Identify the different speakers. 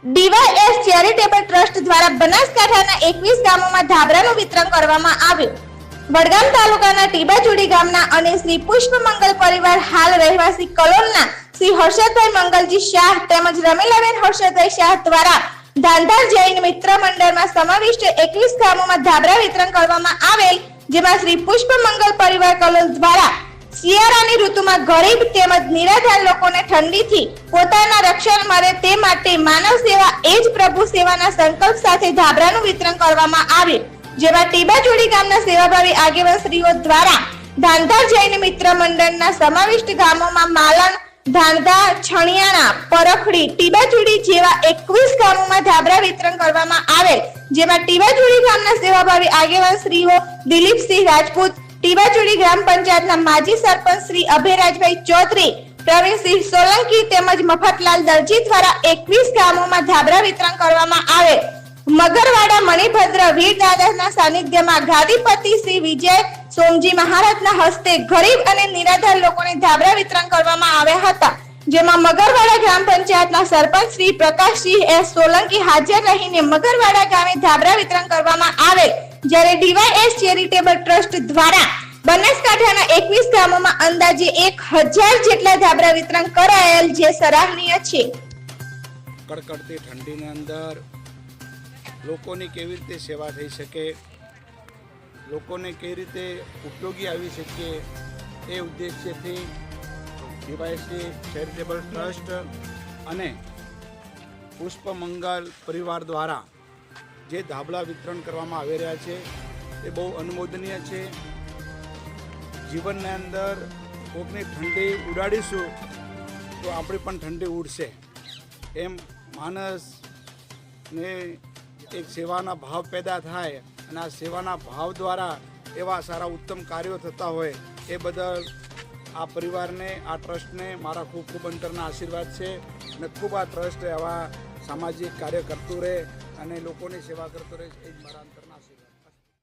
Speaker 1: DYS charitable trust દ્વારા બનાસકાંઠાના 21 ગામોમાં ધાબળાનું વિતરણ કરવામાં આવ્યું। વડગામ તાલુકાના ટીબાચુડી ગામના અને શ્રી પુષ્પમંગલ પરિવાર હાલ રહેવાસી કલોલના શ્રી હર્ષદભાઈ મંગલજી શાહ તેમજ રમીલાબેન હર્ષદભાઈ શાહ દ્વારા ધાંધાર જૈન મિત્ર મંડળમાં સમાવિષ્ટ 21 ગામોમાં ધાબળા વિતરણ કરવામાં આવેલ, જેમાં શ્રી પુષ્પમંગલ પરિવાર કલોલ દ્વારા શિયાળાની ઋતુમાં ગરીબ તેમજ નિરાધાર લોકોને ઠંડીથી પોતાના રક્ષણ મળે તે માટે માનવ સેવા એ જ પ્રભુ સેવાના સંકલ્પ સાથે ધાબળાનું વિતરણ કરવામાં આવ્યું, જેમાં ટીબાચુડી ગામના સેવાભાવી આગેવાન શ્રીઓ દ્વારા ધાંધાર જૈન મિત્ર મંડળના સમાવિષ્ટ ગામોમાં માલણ, ધાંધા, છણિયાણા, પરખડી, ટીબાચુડી જેવા 21 ગામોમાં ધાબળા વિતરણ કરવામાં આવેલ, જેમાં ટીબાચુડી ગામના સેવાભાવી આગેવાન શ્રીઓ દિલીપસિંહ રાજપૂત, ટીબાચુડી ગ્રામ પંચાયતના માજી સરપંચ શ્રી અભયરાજભાઈ ચૌધરી, પ્રવીણસિંહ સોલંકી તેમજ મફતલાલ દરજી દ્વારા 21 ગામોમાં ધાબળા વિતરણ કરવામાં આવેલ। મગરવાડા મણિભદ્ર વીરદાદાના સાનિધ્યમાં ગાદીપતિ શ્રી વિજય સોમજી મહારાજના હસ્તે ગરીબ અને નિરાધાર લોકોને ધાબળા વિતરણ કરવામાં આવ્યા હતા, જેમાં મગરવાડા ગ્રામ પંચાયતના સરપંચ શ્રી પ્રકાશસિંહ એસ સોલંકી હાજર રહીને મગરવાડા ગામે ધાબળા વિતરણ કરવામાં આવેલ, જ્યારે ડીવાયએસ ચેરિટેબલ ટ્રસ્ટ દ્વારા બનાસકાંઠાના 21 ગામોમાં અંદાજે 1000 જેટલા ધાબળા વિતરણ કરાયેલ, જે સરાહનીય છે।
Speaker 2: કડકડતી ઠંડીની અંદર લોકોની કેવી રીતે સેવા થઈ શકે, લોકોને કેવી રીતે ઉપયોગી આવી શકે, એ ઉદ્દેશ્યથી ડીવાયએસ ચેરિટેબલ ટ્રસ્ટ અને પુષ્પમંગલ પરિવાર દ્વારા જે ધાબળા વિતરણ કરવામાં આવી રહ્યા છે એ બહુ અનુમોદનીય છે। જીવનની અંદર કોકની ઠંડી ઉડાડીશું તો આપણી પણ ઠંડી ઉડશે, એમ માણસને એક સેવાના ભાવ પેદા થાય અને આ સેવાના ભાવ દ્વારા એવા સારા ઉત્તમ કાર્યો થતા હોય એ બદલ આ પરિવારને, આ ટ્રસ્ટને મારા ખૂબ ખૂબ અંતરના આશીર્વાદ છે અને ખૂબ આ ટ્રસ્ટ આવા સામાજિક કાર્ય કરતું રહે અને લોકોની સેવા કરતો રહે, એ જ મારા